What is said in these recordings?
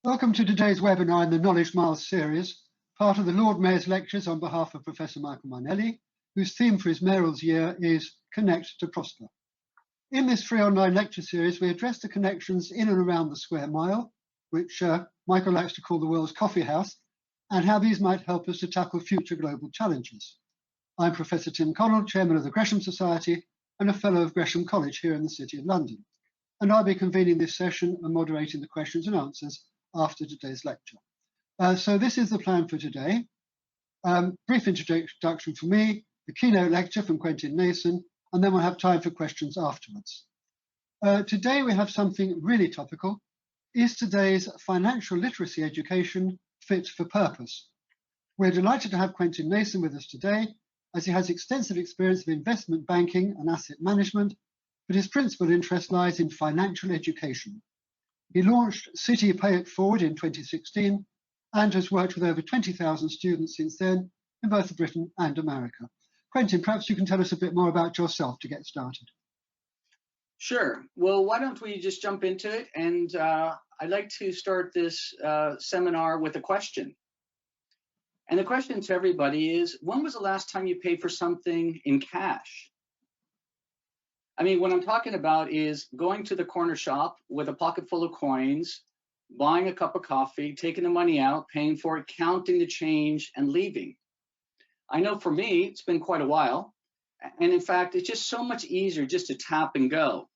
Welcome to today's webinar in the Knowledge Miles series, part of the Lord Mayor's lectures on behalf of Professor Michael Marnelli, whose theme for his mayoral's year is Connect to Prosper. In this free online lecture series, we address the connections in and around the Square Mile, which Michael likes to call the world's coffee house, and how these might help us to tackle future global challenges. I'm Professor Tim Connell, Chairman of the Gresham Society and a Fellow of Gresham College here in the City of London. And I'll be convening this session and moderating the questions and answers after today's lecture. So this is the plan for today. Brief introduction from me, the keynote lecture from Quentin Nason, and then we'll have time for questions afterwards. Today we have something really topical. Is today's financial literacy education fit for purpose? We're delighted to have Quentin Nason with us today, as he has extensive experience of investment banking and asset management, but his principal interest lies in financial education. He launched Citi Pay It Forward in 2016 and has worked with over 20,000 students since then in both Britain and America. Quentin, perhaps you can tell us a bit more about yourself to get started. Sure. Well, why don't we just jump into it? And I'd like to start this seminar with a question. And the question to everybody is, when was the last time you paid for something in cash? I mean, what I'm talking about is going to the corner shop with a pocket full of coins, buying a cup of coffee, taking the money out, paying for it, counting the change, and leaving. I know for me, it's been quite a while. And in fact, it's just so much easier just to tap and go.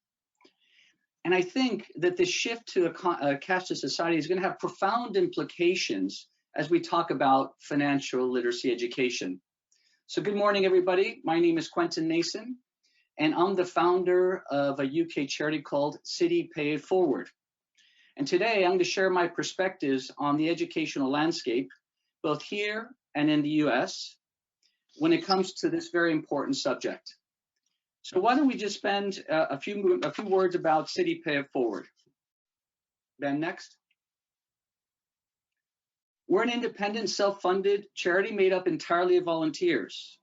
And I think that the shift to a cashless society is going to have profound implications as we talk about financial literacy education. So good morning, everybody. My name is Quentin Nason, and I'm the founder of a UK charity called Citi Pay It Forward. And today I'm going to share my perspectives on the educational landscape, both here and in the US, when it comes to this very important subject. So why don't we just spend a few words about Citi Pay It Forward. Ben, next. We're an independent, self-funded charity made up entirely of volunteers.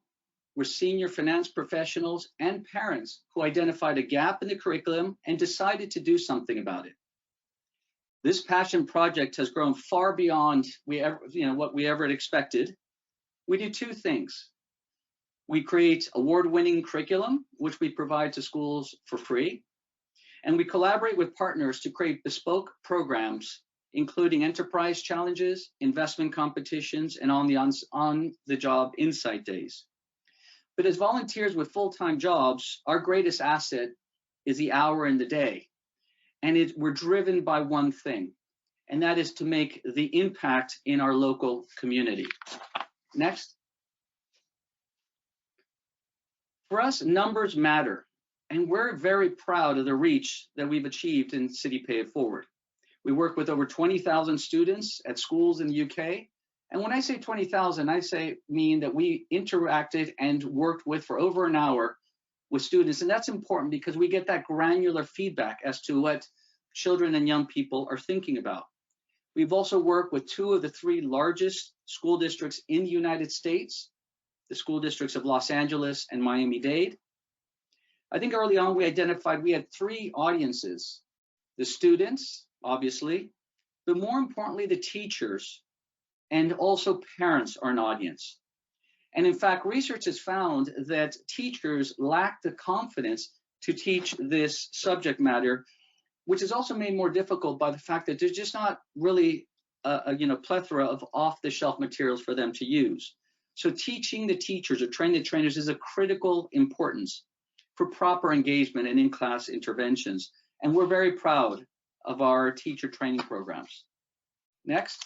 We're senior finance professionals and parents who identified a gap in the curriculum and decided to do something about it. This passion project has grown far beyond what we ever had expected. We do two things. We create award-winning curriculum, which we provide to schools for free, and we collaborate with partners to create bespoke programs, including enterprise challenges, investment competitions, and on-the-job insight days. But as volunteers with full-time jobs, our greatest asset is the hour in the day. And we're driven by one thing, and that is to make the impact in our local community. Next. For us, numbers matter, and we're very proud of the reach that we've achieved in Citi Pay It Forward. We work with over 20,000 students at schools in the UK. And when I say 20,000, I mean that we interacted and worked with for over an hour with students. And that's important because we get that granular feedback as to what children and young people are thinking about. We've also worked with two of the three largest school districts in the United States, the school districts of Los Angeles and Miami-Dade. I think early on we identified we had three audiences: the students, obviously, but more importantly, the teachers, and also parents are an audience. And in fact, research has found that teachers lack the confidence to teach this subject matter, which is also made more difficult by the fact that there's just not really a plethora of off-the-shelf materials for them to use. So teaching the teachers or training the trainers is of critical importance for proper engagement and in-class interventions. And we're very proud of our teacher training programs. Next.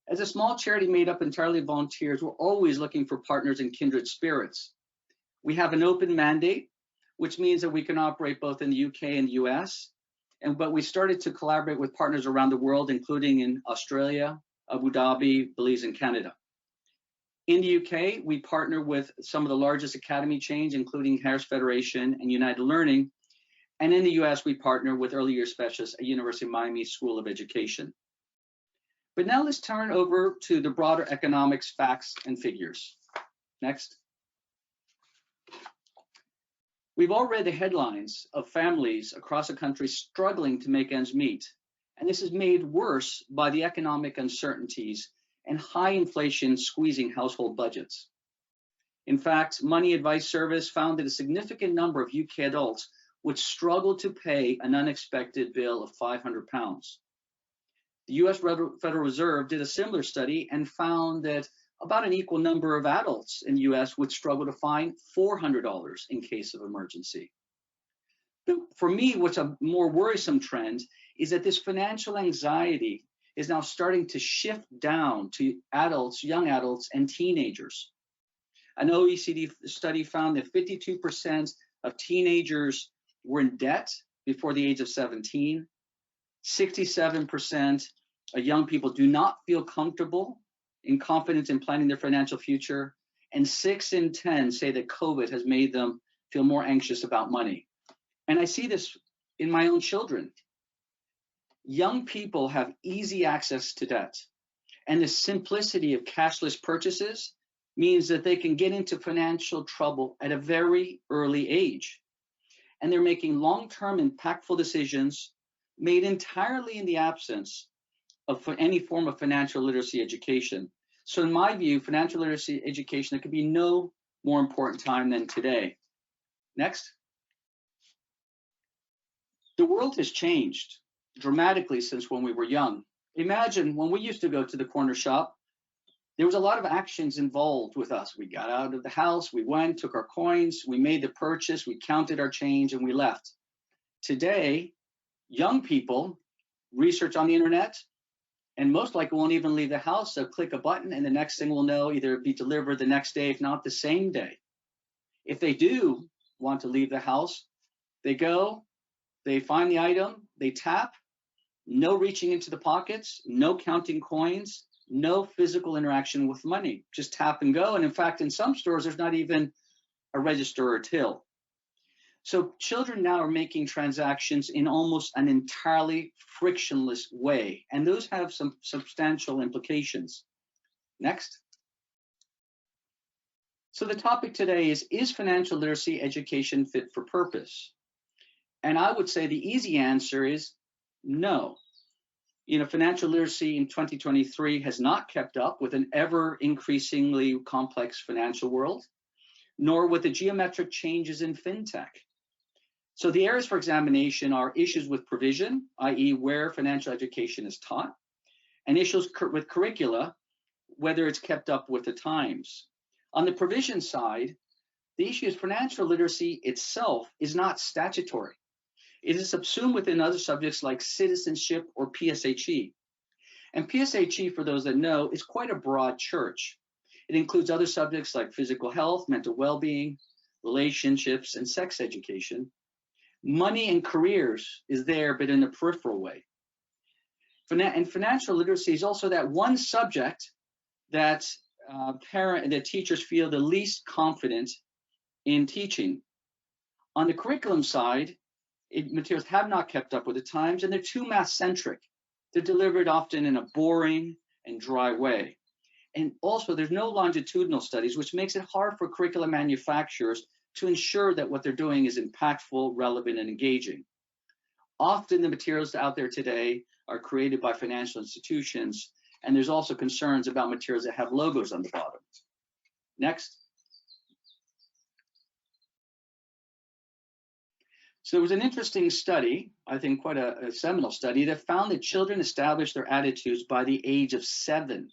As a small charity made up entirely of volunteers, we're always looking for partners in kindred spirits. We have an open mandate, which means that we can operate both in the UK and the US. But we started to collaborate with partners around the world, including in Australia, Abu Dhabi, Belize, and Canada. In the UK, we partner with some of the largest academy chains, including Harris Federation and United Learning. And in the US, we partner with early year specialists at University of Miami School of Education. But now let's turn over to the broader economics, facts, and figures. Next. We've all read the headlines of families across the country struggling to make ends meet. And this is made worse by the economic uncertainties and high inflation squeezing household budgets. In fact, Money Advice Service found that a significant number of UK adults would struggle to pay an unexpected bill of £500. The US Federal Reserve did a similar study and found that about an equal number of adults in the US would struggle to find $400 in case of emergency. But for me, what's a more worrisome trend is that this financial anxiety is now starting to shift down to adults, young adults, and teenagers. An OECD study found that 52% of teenagers were in debt before the age of 17. 67% of young people do not feel comfortable and confident in planning their financial future. And 6 in 10 say that COVID has made them feel more anxious about money. And I see this in my own children. Young people have easy access to debt, and the simplicity of cashless purchases means that they can get into financial trouble at a very early age. And they're making long-term impactful decisions made entirely in the absence of any form of financial literacy education. So in my view, financial literacy education, there could be no more important time than today. Next. The world has changed dramatically since when we were young. Imagine when we used to go to the corner shop, there was a lot of actions involved with us. We got out of the house, we went, took our coins, we made the purchase, we counted our change, and we left. Today, young people research on the internet and most likely won't even leave the house. They'll click a button and the next thing we'll know, either be delivered the next day, if not the same day. If they do want to leave the house, they go, they find the item, they tap, no reaching into the pockets, no counting coins, no physical interaction with money, just tap and go. And in fact, in some stores, there's not even a register or a till. So children now are making transactions in almost an entirely frictionless way, and those have some substantial implications. Next. So the topic today is financial literacy education fit for purpose? And I would say the easy answer is no. Financial literacy in 2023 has not kept up with an ever increasingly complex financial world, nor with the geometric changes in fintech. So the areas for examination are issues with provision, i.e. where financial education is taught, and issues with curricula, whether it's kept up with the times. On the provision side, the issue is financial literacy itself is not statutory. It is subsumed within other subjects like citizenship or PSHE. And PSHE, for those that know, is quite a broad church. It includes other subjects like physical health, mental well-being, relationships, and sex education. Money and careers is there, but in a peripheral way. And financial literacy is also that one subject that teachers feel the least confident in teaching. On the curriculum side, materials have not kept up with the times, and they're too math-centric. They're delivered often in a boring and dry way. And also, there's no longitudinal studies, which makes it hard for curriculum manufacturers to ensure that what they're doing is impactful, relevant, and engaging. Often the materials out there today are created by financial institutions, and there's also concerns about materials that have logos on the bottom. Next. So there was an interesting study, I think quite a seminal study, that found that children establish their attitudes by the age of 7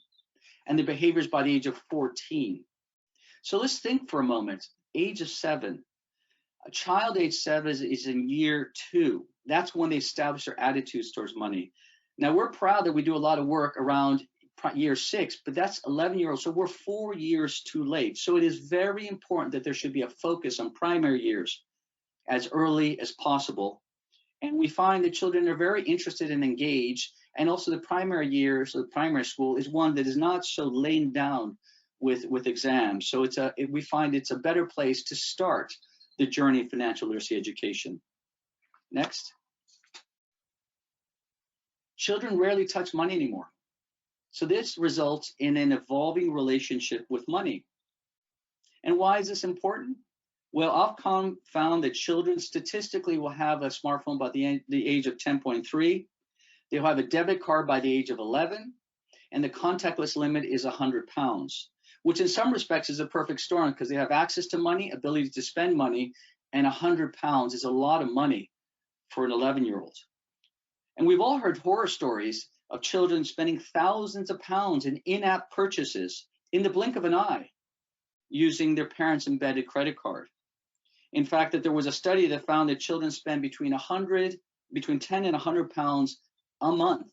and their behaviors by the age of 14. So let's think for a moment. Age of 7. A child age 7 is in year 2. That's when they establish their attitudes towards money. Now, we're proud that we do a lot of work around year 6, but that's 11-year-olds. So we're 4 years too late. So it is very important that there should be a focus on primary years as early as possible. And we find that children are very interested and engaged. And also the primary years, so the primary school is one that is not so laden down with exams. So we find it's a better place to start the journey of financial literacy education. Next. Children rarely touch money anymore. So this results in an evolving relationship with money. And why is this important? Well, Ofcom found that children statistically will have a smartphone by the age of 10.3. They'll have a debit card by the age of 11, and the contactless limit is £100, which in some respects is a perfect storm because they have access to money, ability to spend money, and £100 is a lot of money for an 11-year-old. And we've all heard horror stories of children spending thousands of pounds in in-app purchases in the blink of an eye using their parents' embedded credit card. In fact, that there was a study that found that children spend between 10 and 100 pounds a month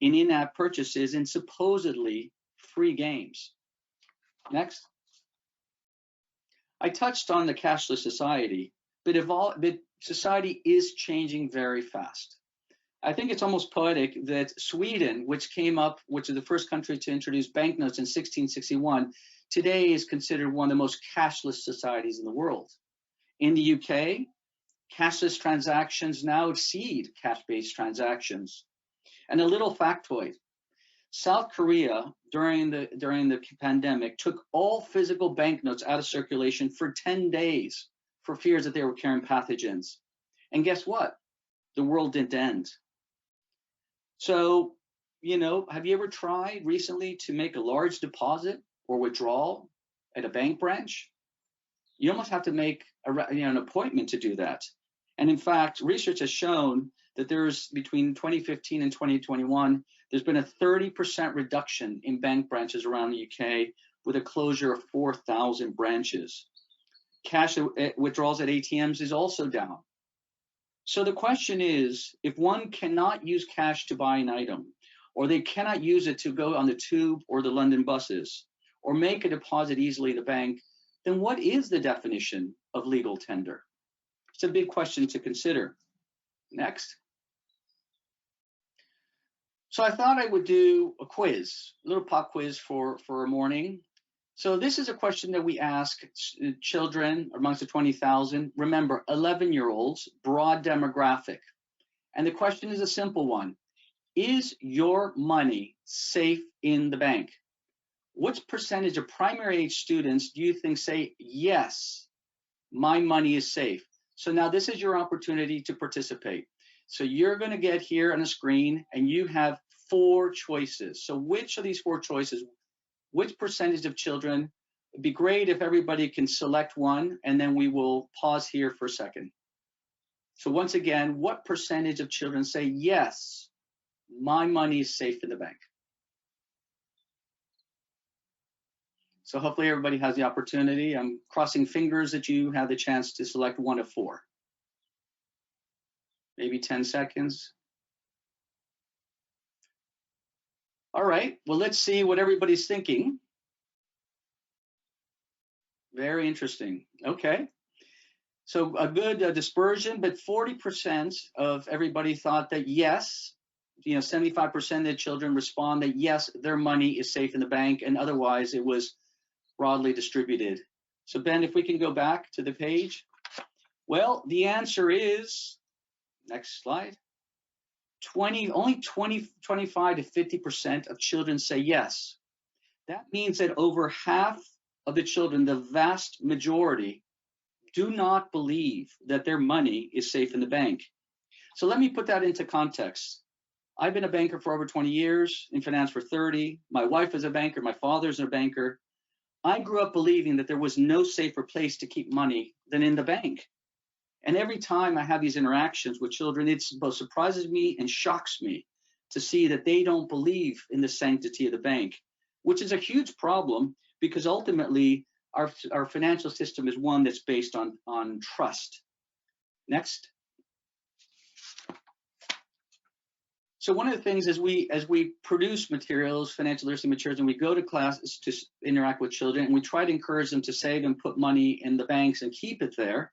in in-app purchases in supposedly free games. Next. I touched on the cashless society, but society is changing very fast. I think it's almost poetic that Sweden, which is the first country to introduce banknotes in 1661, today is considered one of the most cashless societies in the world. In the UK, cashless transactions now exceed cash-based transactions. And a little factoid, South Korea during the pandemic took all physical banknotes out of circulation for 10 days for fears that they were carrying pathogens. And guess what? The world didn't end. So, have you ever tried recently to make a large deposit or withdrawal at a bank branch? You almost have to make an appointment to do that. And in fact, research has shown that there's between 2015 and 2021, there's been a 30% reduction in bank branches around the UK with a closure of 4,000 branches. Cash withdrawals at ATMs is also down. So the question is, if one cannot use cash to buy an item, or they cannot use it to go on the tube or the London buses, or make a deposit easily in the bank, then what is the definition of legal tender? It's a big question to consider. Next. So I thought I would do a quiz, a little pop quiz for a morning. So this is a question that we ask children amongst the 20,000. Remember, 11-year-olds, broad demographic. And the question is a simple one. Is your money safe in the bank? What percentage of primary age students do you think say, yes, my money is safe? So now this is your opportunity to participate. So you're going to get here on the screen and you have 4 choices. So which of these 4 choices, which percentage of children? It'd be great if everybody can select one, and then we will pause here for a second. So once again, what percentage of children say, yes, my money is safe in the bank? So hopefully everybody has the opportunity. I'm crossing fingers that you have the chance to select one of 4. Maybe 10 seconds. All right, well, let's see what everybody's thinking. Very interesting. Okay. So a good dispersion, but 40% of everybody thought that yes, 75% of the children respond that yes, their money is safe in the bank, and otherwise it was broadly distributed. So Ben, if we can go back to the page. Well, the answer is, next slide, only 25 to 50% of children say yes. That means that over half of the children, the vast majority, do not believe that their money is safe in the bank. So let me put that into context. I've been a banker for over 20 years, in finance for 30. My wife is a banker, my father's a banker. I grew up believing that there was no safer place to keep money than in the bank. And every time I have these interactions with children, it both surprises me and shocks me to see that they don't believe in the sanctity of the bank, which is a huge problem because ultimately our financial system is one that's based on trust. Next. So one of the things as we produce materials, financial literacy materials, and we go to classes to interact with children, and we try to encourage them to save and put money in the banks and keep it there,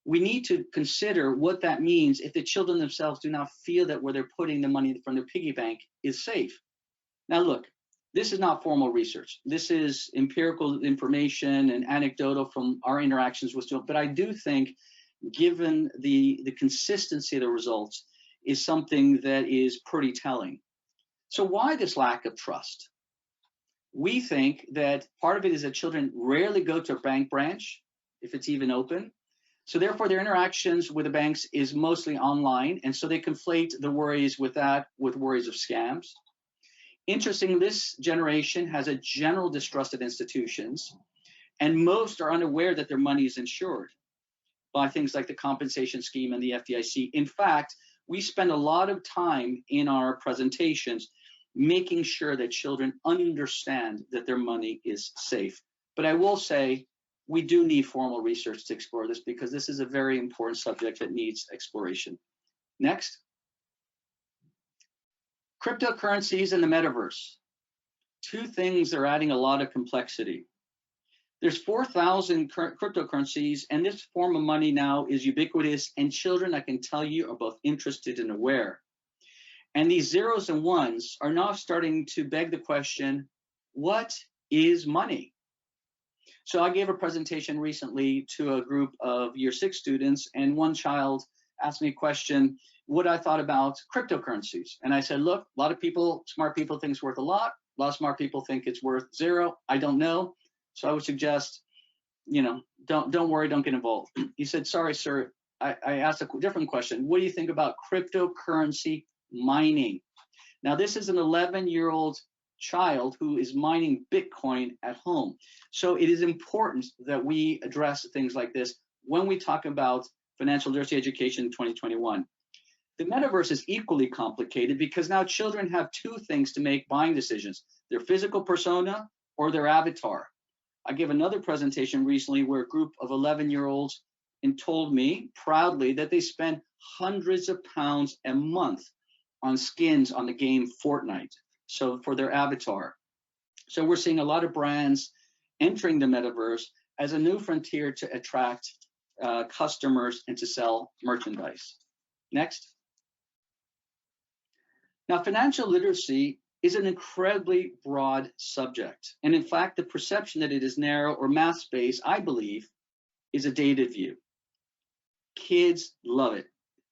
we need to consider what that means if the children themselves do not feel that where they're putting the money from their piggy bank is safe. Now look, this is not formal research. This is empirical information and anecdotal from our interactions with children, but I do think given the consistency of the results is something that is pretty telling. So why this lack of trust? We think that part of it is that children rarely go to a bank branch, if it's even open. So therefore, their interactions with the banks is mostly online, and so they conflate the worries with worries of scams. Interestingly, this generation has a general distrust of institutions, and most are unaware that their money is insured by things like the compensation scheme and the FDIC. In fact, we spend a lot of time in our presentations making sure that children understand that their money is safe. But I will say, we do need formal research to explore this because this is a very important subject that needs exploration. Next. Cryptocurrencies and the metaverse. Two things are adding a lot of complexity. There's 4,000 cryptocurrencies, and this form of money now is ubiquitous, and children, I can tell you, are both interested and aware. And these zeros and ones are now starting to beg the question, what is money? So I gave a presentation recently to a group of year 6 students, and one child asked me a question, what I thought about cryptocurrencies. And I said, look, a lot of people, smart people, think it's worth a lot. A lot of smart people think it's worth zero. I don't know. So I would suggest, don't worry, don't get involved. He said, sorry, sir, I asked a different question. What do you think about cryptocurrency mining? Now, this is an 11-year-old child who is mining Bitcoin at home. So it is important that we address things like this when we talk about financial literacy education in 2021. The metaverse is equally complicated because now children have two things to make buying decisions, their physical persona or their avatar. I gave another presentation recently where a group of 11-year-olds told me proudly that they spend hundreds of pounds a month on skins on the game Fortnite, so for their avatar. So we're seeing a lot of brands entering the metaverse as a new frontier to attract customers and to sell merchandise. Next. Now, financial literacy is an incredibly broad subject. And in fact, the perception that it is narrow or math-based, I believe, is a dated view. Kids love it.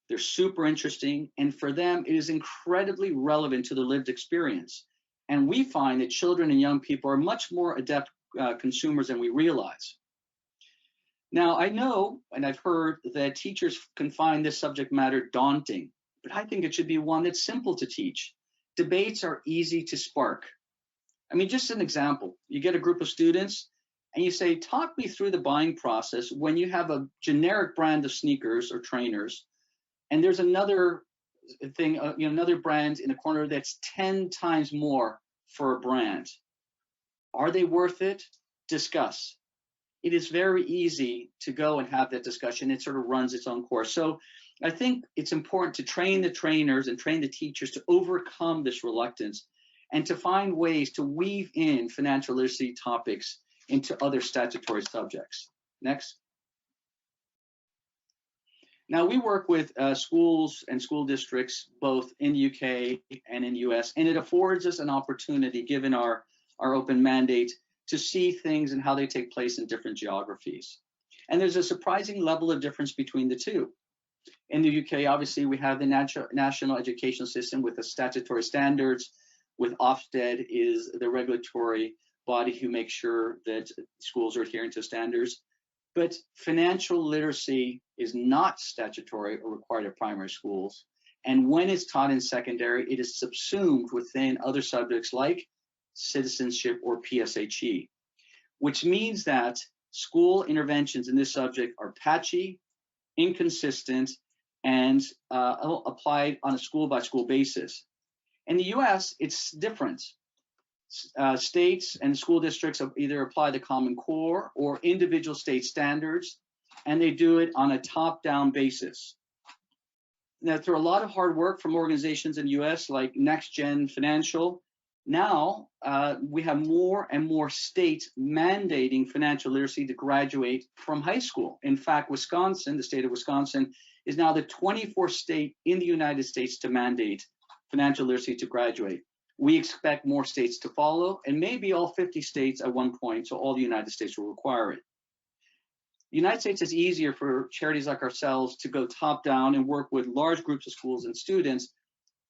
They're super interesting. And for them, it is incredibly relevant to the lived experience. And we find that children and young people are much more adept consumers than we realize. Now, I know, and I've heard that teachers can find this subject matter daunting, but I think it should be one that's simple to teach. Debates are easy to spark. I mean, just an example, you get a group of students and you say, talk me through the buying process when you have a generic brand of sneakers or trainers, and there's another thing, another brand in the corner that's 10 times more for a brand. Are they worth it? Discuss. It is very easy to go and have that discussion. It sort of runs its own course. So I think it's important to train the trainers and train the teachers to overcome this reluctance and to find ways to weave in financial literacy topics into other statutory subjects. Next. Now, we work with schools and school districts both in the UK and in the US, and it affords us an opportunity, given our open mandate, to see things and how they take place in different geographies. And there's a surprising level of difference between the two. In the UK, obviously, we have the national education system with the statutory standards, with Ofsted is the regulatory body who makes sure that schools are adhering to standards. But financial literacy is not statutory or required at primary schools. And when it's taught in secondary, it is subsumed within other subjects like citizenship or PSHE, which means that school interventions in this subject are patchy, inconsistent, and applied on a school-by-school basis. In the US, it's different. States and school districts either apply the Common Core or individual state standards, and they do it on a top-down basis. Now, through a lot of hard work from organizations in the US like NextGen Financial, now we have more and more states mandating financial literacy to graduate from high school. In fact, Wisconsin, the state of Wisconsin, is now the 24th state in the United States to mandate financial literacy to graduate. We expect more states to follow, and maybe all 50 states at one point, so all the United States will require it. The United States is easier for charities like ourselves to go top down and work with large groups of schools and students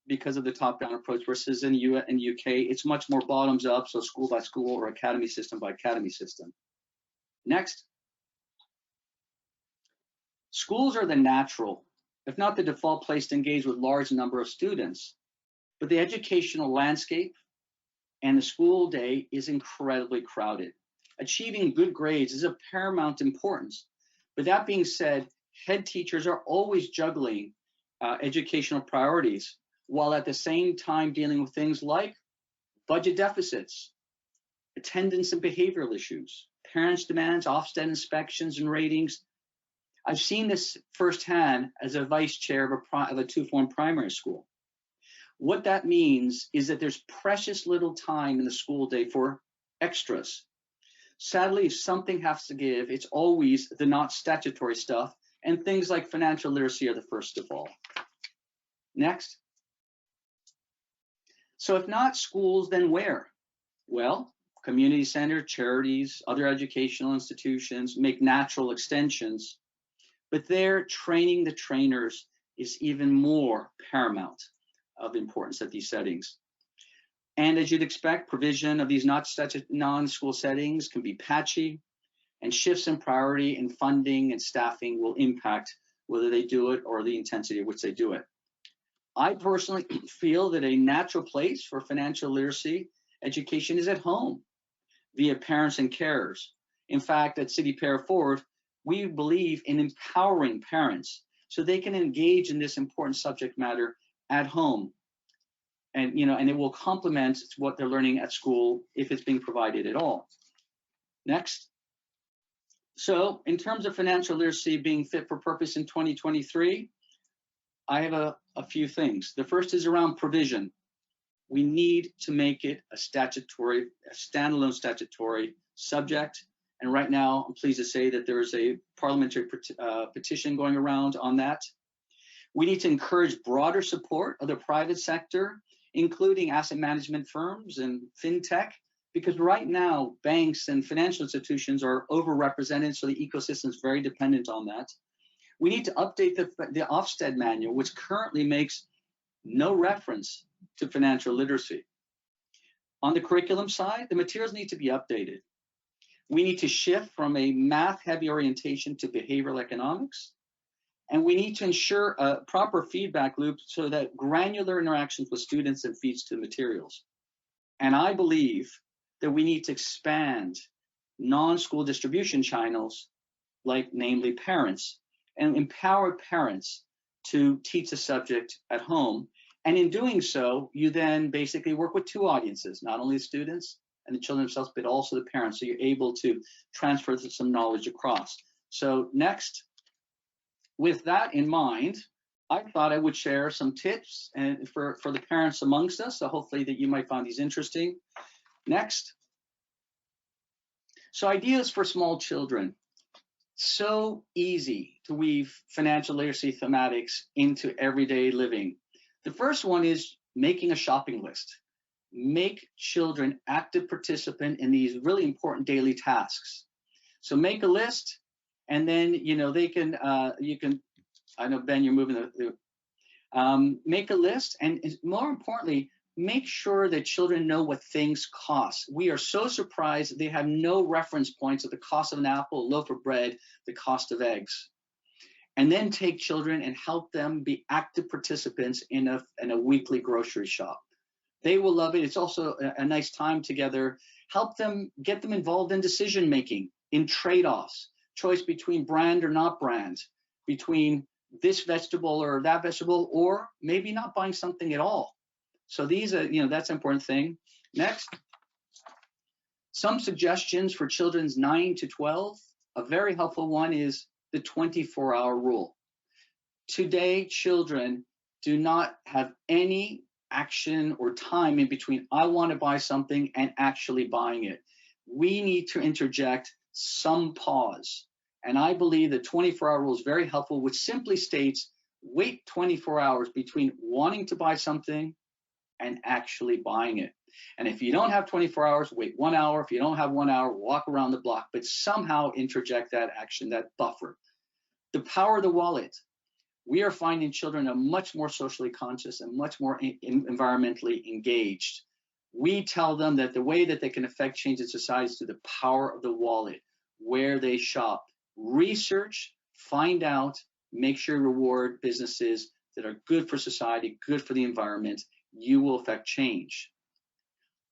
because of the top-down approach, versus in the UK, it's much more bottoms up, so school by school or academy system by academy system. Next. Schools are the natural, if not the default place to engage with large number of students, but the educational landscape and the school day is incredibly crowded. Achieving good grades is of paramount importance. But that being said, head teachers are always juggling educational priorities, while at the same time dealing with things like budget deficits, attendance and behavioral issues, parents' demands, Ofsted inspections and ratings. I've seen this firsthand as a vice chair of a two-form primary school. What that means is that there's precious little time in the school day for extras. Sadly, if something has to give, it's always the not statutory stuff, and things like financial literacy are the first of all. Next. So if not schools, then where? Well, community centers, charities, other educational institutions make natural extensions, but there training the trainers is even more paramount of importance at these settings. And as you'd expect, provision of these non-school settings can be patchy, and shifts in priority in funding and staffing will impact whether they do it or the intensity at which they do it. I personally feel that a natural place for financial literacy education is at home via parents and carers. In fact, at City Pay It Forward, we believe in empowering parents so they can engage in this important subject matter at home. And it will complement what they're learning at school if it's being provided at all. Next. So in terms of financial literacy being fit for purpose in 2023, I have a few things. The first is around provision. We need to make it a standalone statutory subject. And right now, I'm pleased to say that there is a parliamentary petition going around on that. We need to encourage broader support of the private sector, including asset management firms and fintech, because right now banks and financial institutions are overrepresented, so the ecosystem is very dependent on that. We need to update the Ofsted manual, which currently makes no reference to financial literacy. On the curriculum side, the materials need to be updated. We need to shift from a math-heavy orientation to behavioral economics. And we need to ensure a proper feedback loop so that granular interactions with students and feeds to the materials. And I believe that we need to expand non-school distribution channels, like namely parents, and empower parents to teach the subject at home. And in doing so, you then basically work with two audiences, not only the students and the children themselves, but also the parents. So you're able to transfer some knowledge across. So next. With that in mind, I thought I would share some tips and for the parents amongst us, so hopefully that you might find these interesting. Next. So ideas for small children. So easy to weave financial literacy thematics into everyday living. The first one is making a shopping list. Make children active participants in these really important daily tasks. So make a list. And then, they can, I know, Ben, you're moving make a list. And more importantly, make sure that children know what things cost. We are so surprised they have no reference points of the cost of an apple, a loaf of bread, the cost of eggs. And then take children and help them be active participants in a weekly grocery shop. They will love it. It's also a nice time together. Help them, get them involved in decision-making, in trade-offs. Choice between brand or not brand, between this vegetable or that vegetable, or maybe not buying something at all. So these are, that's an important thing. Next, some suggestions for children's 9 to 12. A very helpful one is the 24-hour rule. Today, children do not have any action or time in between I want to buy something and actually buying it. We need to interject some pause. And I believe the 24-hour rule is very helpful, which simply states, wait 24 hours between wanting to buy something and actually buying it. And if you don't have 24 hours, wait 1 hour. If you don't have 1 hour, walk around the block, but somehow interject that action, that buffer. The power of the wallet. We are finding children are much more socially conscious and much more environmentally engaged. We tell them that the way that they can affect change in society is through the power of the wallet, where they shop. Research Find out, make sure you reward businesses that are good for society, good for the environment. You will affect change.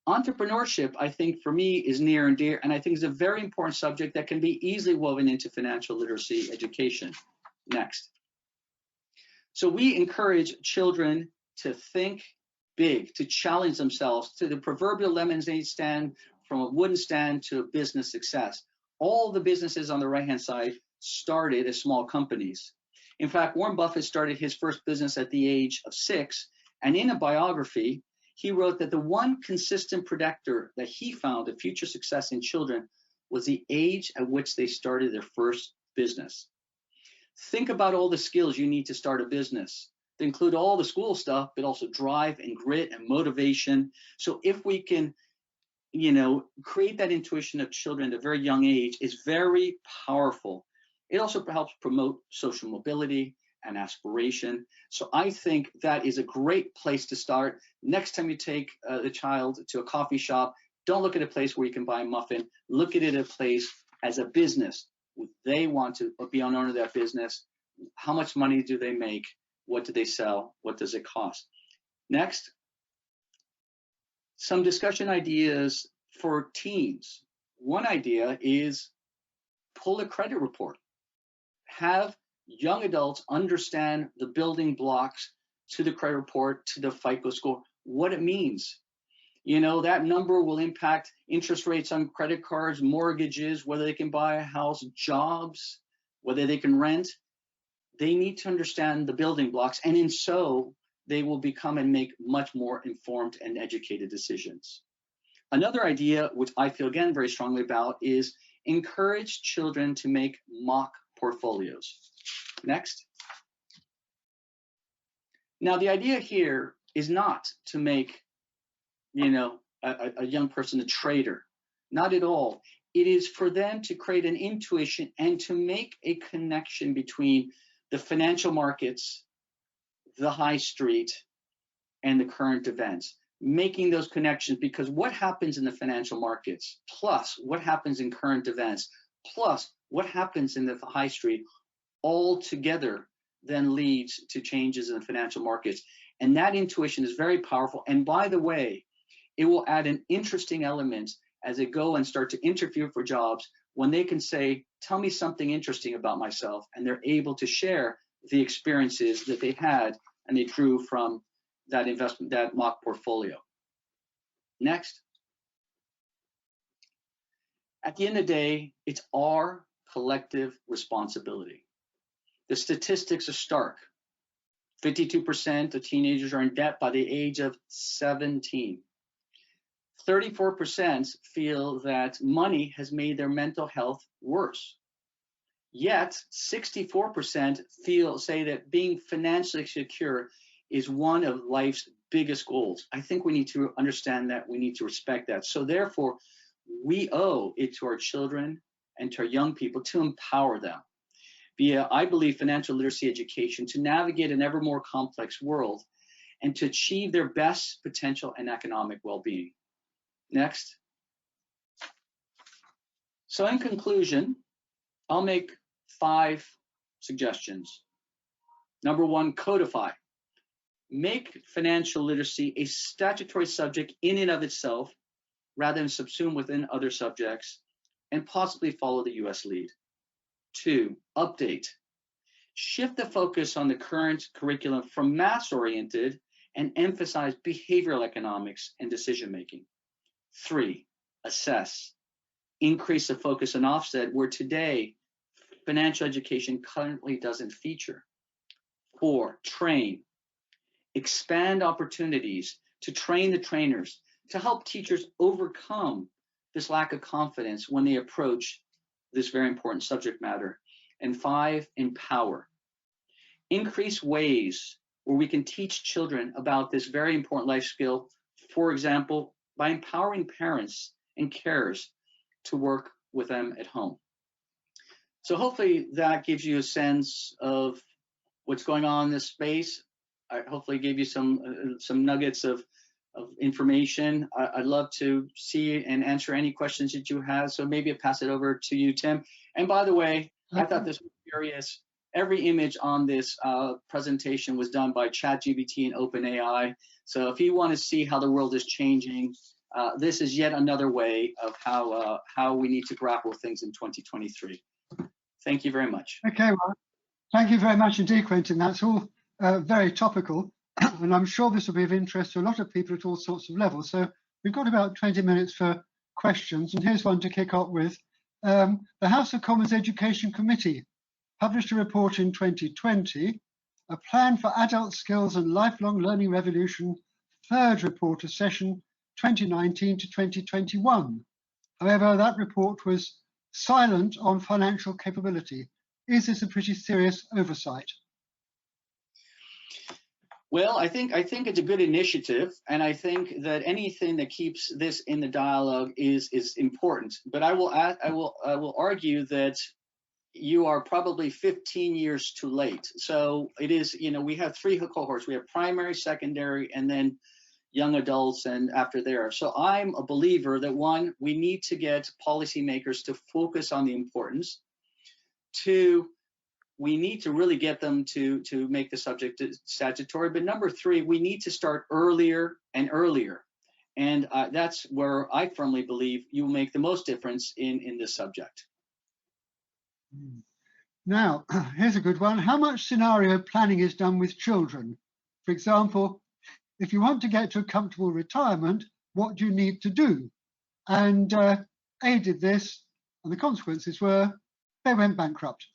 Entrepreneurship, I think, for me, is near and dear, and I think is a very important subject that can be easily woven into financial literacy education. Next. So we encourage children to think big, to challenge themselves to the proverbial lemonade stand, from a wooden stand to a business success. All the businesses on the right-hand side started as small companies. In fact, Warren Buffett started his first business at the age of 6, and in a biography, he wrote that the one consistent predictor that he found of future success in children was the age at which they started their first business. Think about all the skills you need to start a business. They include all the school stuff, but also drive and grit and motivation. So if we can, create that intuition of children at a very young age, is very powerful. It also helps promote social mobility and aspiration. So I think that is a great place to start. Next time you take the child to a coffee shop, don't look at a place where you can buy a muffin. Look at it as a place as a business. They want to be an owner of that business. How much money do they make? What do they sell? What does it cost? Next, some discussion ideas for teens. One idea is pull a credit report. Have young adults understand the building blocks to the credit report, to the FICO score, what it means. That number will impact interest rates on credit cards, mortgages, whether they can buy a house, jobs, whether they can rent. They need to understand the building blocks, and in so, they will become and make much more informed and educated decisions. Another idea, which I feel again very strongly about, is encourage children to make mock portfolios. Next. Now, the idea here is not to make, a young person a trader. Not at all. It is for them to create an intuition and to make a connection between the financial markets, the high street, and the current events. Making those connections, because what happens in the financial markets, plus what happens in current events, plus what happens in the high street, all together then leads to changes in the financial markets. And that intuition is very powerful. And by the way, it will add an interesting element as they go and start to interview for jobs, when they can say, tell me something interesting about myself, and they're able to share the experiences that they had and they drew from that investment, that mock portfolio. Next. At the end of the day, it's our collective responsibility. The statistics are stark. 52% of teenagers are in debt by the age of 17. 34% feel that money has made their mental health worse. Yet 64% say that being financially secure is one of life's biggest goals. I think we need to understand that. We need to respect that. So therefore, we owe it to our children and to our young people to empower them via, I believe, financial literacy education to navigate an ever more complex world and to achieve their best potential and economic well-being. Next. So in conclusion, I'll make 5 suggestions. Number 1, codify. Make financial literacy a statutory subject in and of itself, rather than subsume within other subjects, and possibly follow the US lead. 2, update. Shift the focus on the current curriculum from math-oriented and emphasize behavioral economics and decision-making. 3, assess. Increase the focus on offset, where today financial education currently doesn't feature. 4, train. Expand opportunities to train the trainers to help teachers overcome this lack of confidence when they approach this very important subject matter. And 5, empower. Increase ways where we can teach children about this very important life skill, for example, by empowering parents and carers to work with them at home. So hopefully that gives you a sense of what's going on in this space. I hopefully gave you some nuggets of information. I'd love to see and answer any questions that you have. So maybe I'll pass it over to you, Tim. And by the way, I thought this would curious. Every image on this presentation was done by ChatGPT and OpenAI. So if you want to see how the world is changing, this is yet another way of how we need to grapple with things in 2023. Thank you very much. Okay, well, thank you very much indeed, Quentin. That's all very topical, and I'm sure this will be of interest to a lot of people at all sorts of levels. So we've got about 20 minutes for questions, and here's one to kick off with. The House of Commons Education Committee published a report in 2020, A Plan for Adult Skills and Lifelong Learning Revolution, third report of session 2019 to 2021. However, that report was silent on financial capability. Is this a pretty serious oversight? Well, I think it's a good initiative, and I think that anything that keeps this in the dialogue is important. But I will argue that you are probably 15 years too late. So it is, we have three cohorts. We have primary, secondary, and then young adults, and after there. So I'm a believer that one, we need to get policymakers to focus on the importance. Two, we need to really get them to make the subject statutory. But number three, we need to start earlier and earlier. And that's where I firmly believe you will make the most difference in this subject. Now, here's a good one. How much scenario planning is done with children? For example, if you want to get to a comfortable retirement, what do you need to do? And A did this, and the consequences were they went bankrupt.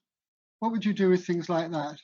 What would you do with things like that?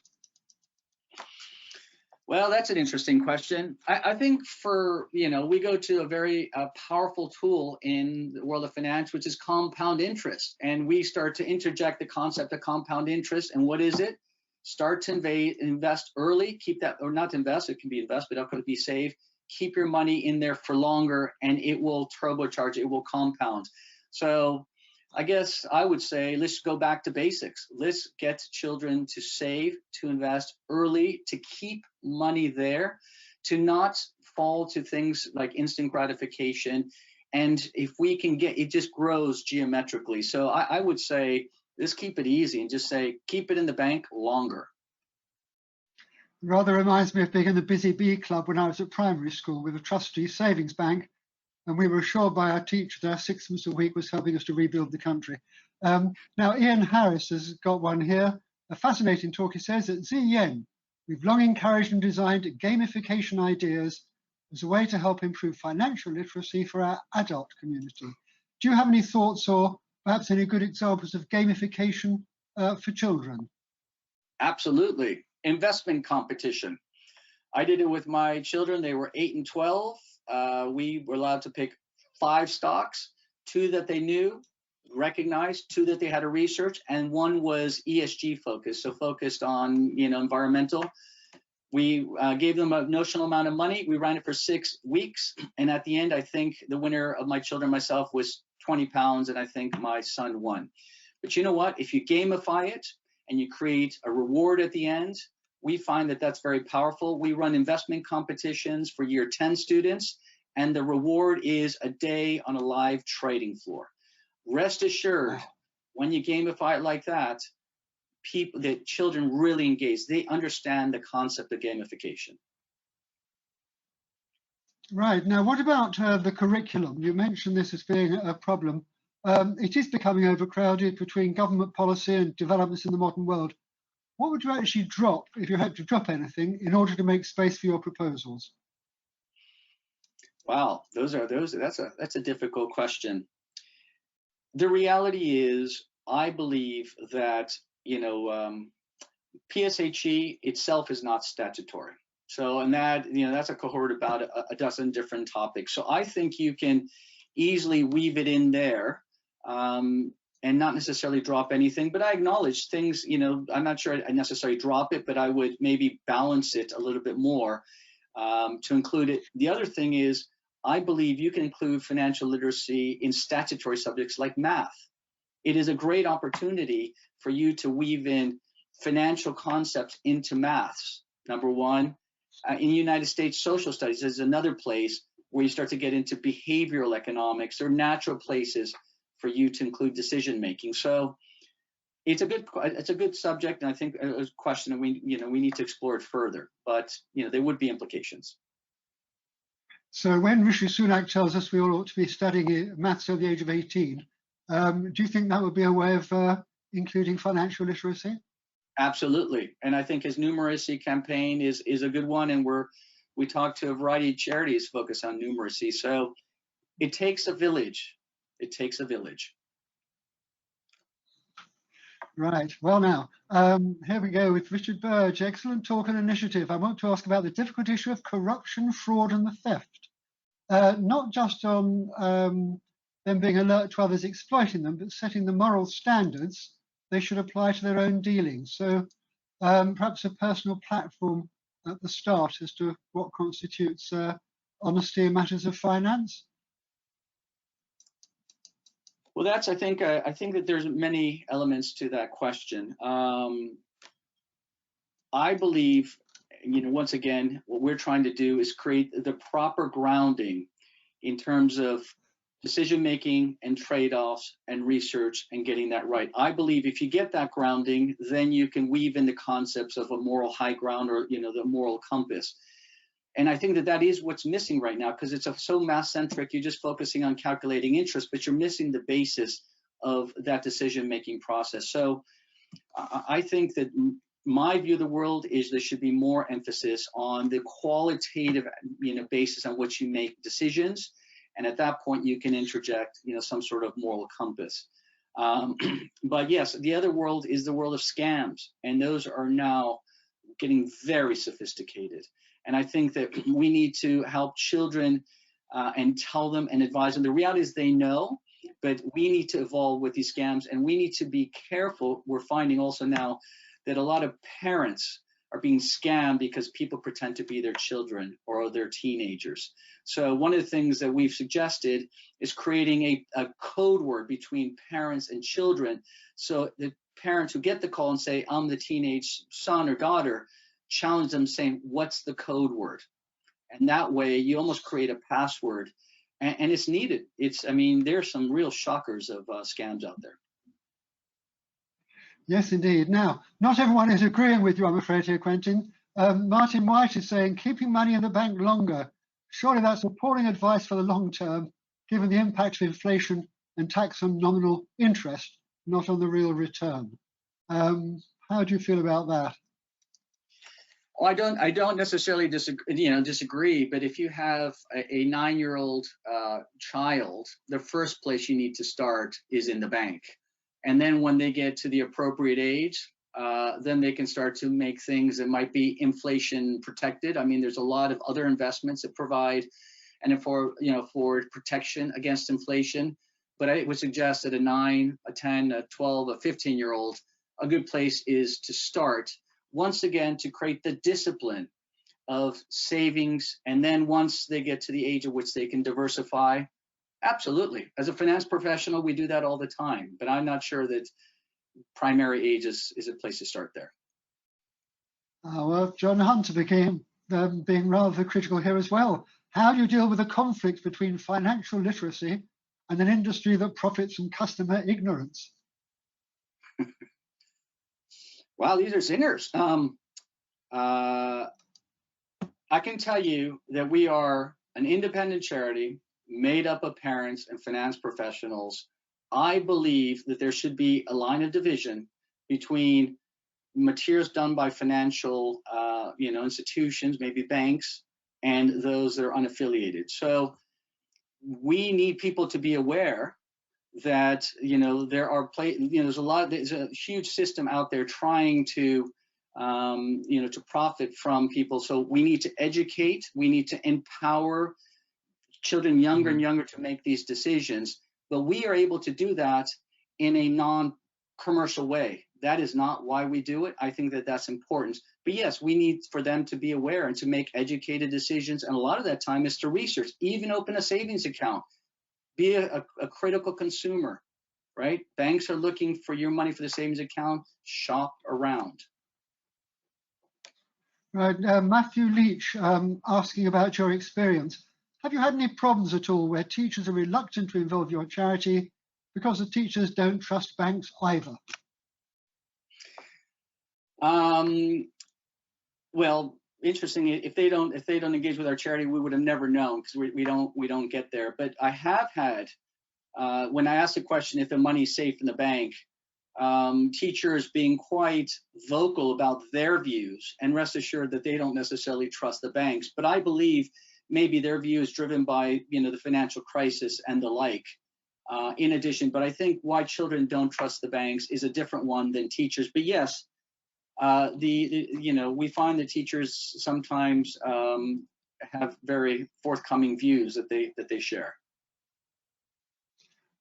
Well, that's an interesting question. I think we go to a very powerful tool in the world of finance, which is compound interest. And we start to interject the concept of compound interest. And what is it? Start to invest early, keep that, or not invest, it can be invest, but it could be save. Keep your money in there for longer, and it will turbocharge, it will compound. So I guess I would say, let's go back to basics. Let's get children to save, to invest early, to keep money there, to not fall to things like instant gratification. And if we can get, it just grows geometrically. So I would say, let's keep it easy and just say, keep it in the bank longer. Rather reminds me of being in the Busy Bee Club when I was at primary school with a trustee savings bank. And we were assured by our teacher that our sixpence a week was helping us to rebuild the country. Now, Ian Harris has got one here. A fascinating talk. He says at ZEN, we've long encouraged and designed gamification ideas as a way to help improve financial literacy for our adult community. Do you have any thoughts or perhaps any good examples of gamification for children? Absolutely. Investment competition. I did it with my children. They were 8 and 12. We were allowed to pick 5 stocks, 2 that they knew, recognized, 2 that they had to research, and 1 was ESG focused, so focused on environmental. We gave them a notional amount of money. We ran it for 6 weeks, and at the end, I think the winner of my children, myself, was 20 pounds, and I think my son won. But you know what? If you gamify it and you create a reward at the end, we find that that's very powerful. We run investment competitions for year 10 students, and the reward is a day on a live trading floor. Rest assured, when you gamify it like that, the children really engage. They understand the concept of gamification. Right. Now, what about the curriculum? You mentioned this as being a problem. It is becoming overcrowded between government policy and developments in the modern world. What would you actually drop, if you had to drop anything, in order to make space for your proposals? Wow, that's a difficult question. The reality is, I believe that PSHE itself is not statutory. So, and that that's a cohort about a dozen different topics. So I think you can easily weave it in there. And not necessarily drop anything, but I acknowledge things, I'm not sure I necessarily drop it, but I would maybe balance it a little bit more to include it. The other thing is, I believe you can include financial literacy in statutory subjects like math. It is a great opportunity for you to weave in financial concepts into maths. Number one, in the United States, social studies is another place where you start to get into behavioral economics or natural places for you to include decision making. So It's a good subject, and I think a question that we need to explore it further. But there would be implications. So when Rishi Sunak tells us we all ought to be studying maths at the age of 18, do you think that would be a way of including financial literacy? Absolutely, and I think his numeracy campaign is a good one, and we talk to a variety of charities focused on numeracy. So it takes a village. It takes a village. Right. Well, now, here we go with Richard Burge. Excellent talk and initiative. I want to ask about the difficult issue of corruption, fraud, and the theft. Not just on them being alert to others exploiting them, but setting the moral standards they should apply to their own dealings. So perhaps a personal platform at the start as to what constitutes honesty in matters of finance. Well, I think that there's many elements to that question. I believe, once again, what we're trying to do is create the proper grounding in terms of decision making and trade-offs and research and getting that right. I believe if you get that grounding, then you can weave in the concepts of a moral high ground, or the moral compass. And I think that is what's missing right now, because it's so math-centric. You're just focusing on calculating interest, but you're missing the basis of that decision-making process. So I think that my view of the world is there should be more emphasis on the qualitative, basis on which you make decisions, and at that point you can interject, some sort of moral compass. But yes, the other world is the world of scams, and those are now getting very sophisticated. And I think that we need to help children and tell them and advise them. The reality is they know, but we need to evolve with these scams, and we need to be careful. We're finding also now that a lot of parents are being scammed because people pretend to be their children or their teenagers. So one of the things that we've suggested is creating a code word between parents and children, so the parents who get the call and say, I'm the teenage son or daughter, challenge them saying, what's the code word? And that way you almost create a password, and it's needed. There's some real shockers of scams out there. Yes, indeed. Now, not everyone is agreeing with you, I'm afraid here, Quentin. Martin White is saying, keeping money in the bank longer. Surely that's appalling advice for the long term, given the impact of inflation and tax on nominal interest, not on the real return. How do you feel about that? Well, I don't necessarily disagree, but if you have a 9-year-old child, the first place you need to start is in the bank. And then when they get to the appropriate age, then they can start to make things that might be inflation protected. There's a lot of other investments that provide and for protection against inflation. But I would suggest that a 9, a 10, a 12, a 15-year-old, a good place is to start, once again, to create the discipline of savings. And then once they get to the age at which they can diversify, absolutely. As a finance professional, we do that all the time, but I'm not sure that primary age is a place to start there. Well, John Hunter became being rather critical here as well. How do you deal with the conflict between financial literacy and an industry that profits from customer ignorance? Wow, these are zingers. I can tell you that we are an independent charity made up of parents and finance professionals. I believe that there should be a line of division between materials done by financial institutions, maybe banks, and those that are unaffiliated. So we need people to be aware that there's a huge system out there trying to to profit from people. So we need to educate, we need to empower children younger and younger to make these decisions, but we are able to do that in a non-commercial way. That is not why we do it. I think that that's important. But yes, we need for them to be aware and to make educated decisions. And a lot of that time is to research, even open a savings account, be a critical consumer, right? Banks are looking for your money for the savings account, shop around. Right, Matthew Leach asking about your experience. Have you had any problems at all where teachers are reluctant to involve your charity because the teachers don't trust banks either? Well, interesting. If they don't engage with our charity, we would have never known, because we don't get there. But I have had, when I asked the question if the money's safe in the bank, teachers being quite vocal about their views, and rest assured that they don't necessarily trust the banks. But I believe maybe their view is driven by, the financial crisis and the like. In addition, but I think why children don't trust the banks is a different one than teachers. But yes, we find that teachers sometimes have very forthcoming views that they share.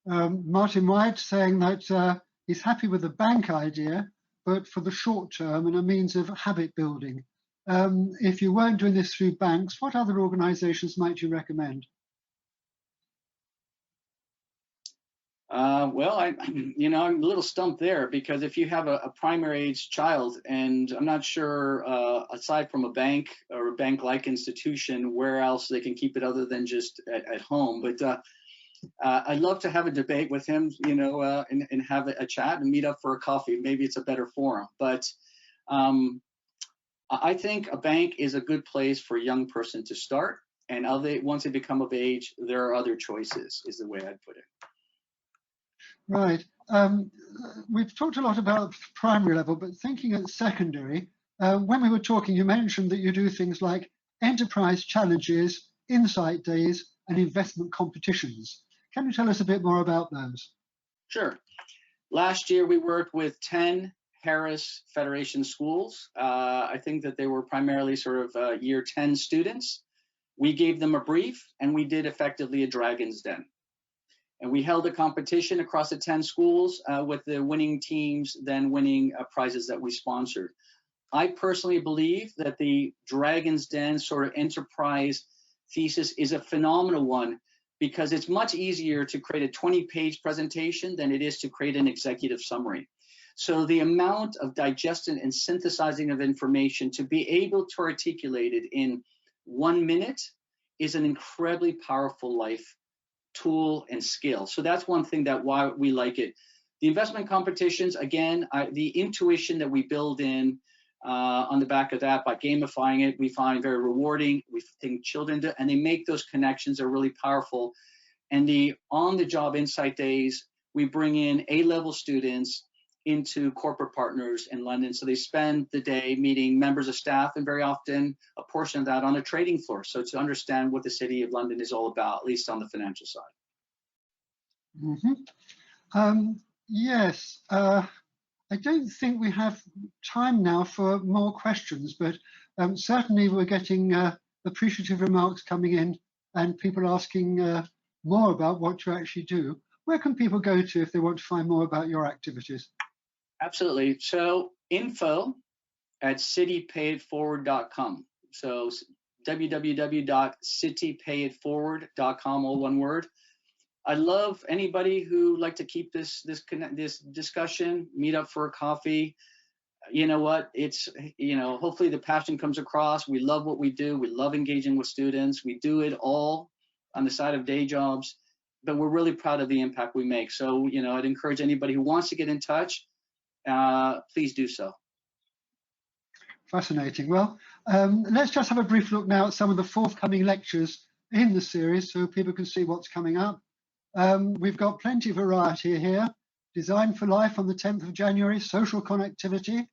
Martin White saying that he's happy with the bank idea, but for the short term and a means of habit building. If you weren't doing this through banks, what other organizations might you recommend? Well, I'm a little stumped there, because if you have a primary age child, and I'm not sure, aside from a bank or a bank-like institution, where else they can keep it other than just at home. But I'd love to have a debate with him, and have a chat and meet up for a coffee. Maybe it's a better forum. But I think a bank is a good place for a young person to start. And once they become of age, there are other choices, is the way I'd put it. Right. We've talked a lot about primary level, but thinking at secondary, when we were talking, you mentioned that you do things like enterprise challenges, insight days, and investment competitions. Can you tell us a bit more about those? Sure. Last year, we worked with 10 Harris Federation schools. I think that they were primarily sort of year 10 students. We gave them a brief, and we did effectively a Dragon's Den. And we held a competition across the 10 schools, with the winning teams then winning prizes that we sponsored. I personally believe that the Dragon's Den sort of enterprise thesis is a phenomenal one, because it's much easier to create a 20-page presentation than it is to create an executive summary. So the amount of digestion and synthesizing of information to be able to articulate it in 1 minute is an incredibly powerful life tool and skill. So that's one thing that why we like it. The investment competitions, again, the intuition that we build in on the back of that by gamifying it, we find very rewarding. We think children do, and they make those connections are really powerful. And the on-the-job insight days, we bring in A-level students into corporate partners in London. So they spend the day meeting members of staff, and very often a portion of that on a trading floor. So to understand what the City of London is all about, at least on the financial side. Mm-hmm. Yes, I don't think we have time now for more questions, but certainly we're getting appreciative remarks coming in, and people asking more about what you actually do. Where can people go to if they want to find more about your activities? Absolutely. So info@citypayitforward.com. So www.citypayitforward.com, all one word. I love anybody who like to keep this discussion, meet up for a coffee. You know what? It's, hopefully the passion comes across. We love what we do. We love engaging with students. We do it all on the side of day jobs, but we're really proud of the impact we make. So, I'd encourage anybody who wants to get in touch, please do so. Fascinating. Well, let's just have a brief look now at some of the forthcoming lectures in the series so people can see what's coming up. We've got plenty of variety here. Design for Life on the 10th of January, social connectivity.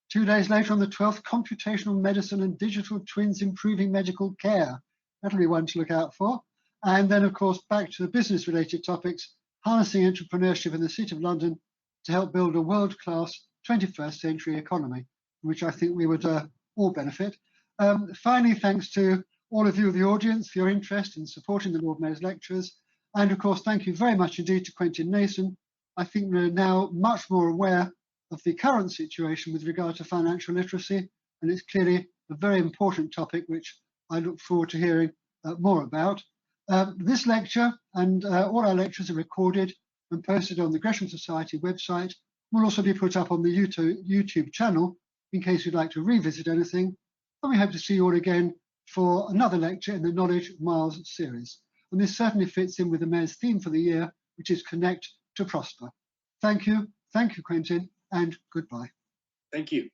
2 days later on the 12th, computational medicine and digital twins improving medical care. That'll be one to look out for. And then, of course, back to the business-related topics, harnessing entrepreneurship in the City of London to help build a world-class 21st century economy, which I think we would all benefit. Finally, thanks to all of you, the audience, for your interest in supporting the Lord Mayor's lectures. And of course, thank you very much indeed to Quentin Nason. I think we're now much more aware of the current situation with regard to financial literacy, and it's clearly a very important topic which I look forward to hearing more about. This lecture and all our lectures are recorded and posted on the Gresham Society website. Will also be put up on the YouTube channel in case you'd like to revisit anything. And we hope to see you all again for another lecture in the Knowledge Miles series. And this certainly fits in with the Mayor's theme for the year, which is Connect to Prosper. Thank you, Quentin, and goodbye. Thank you.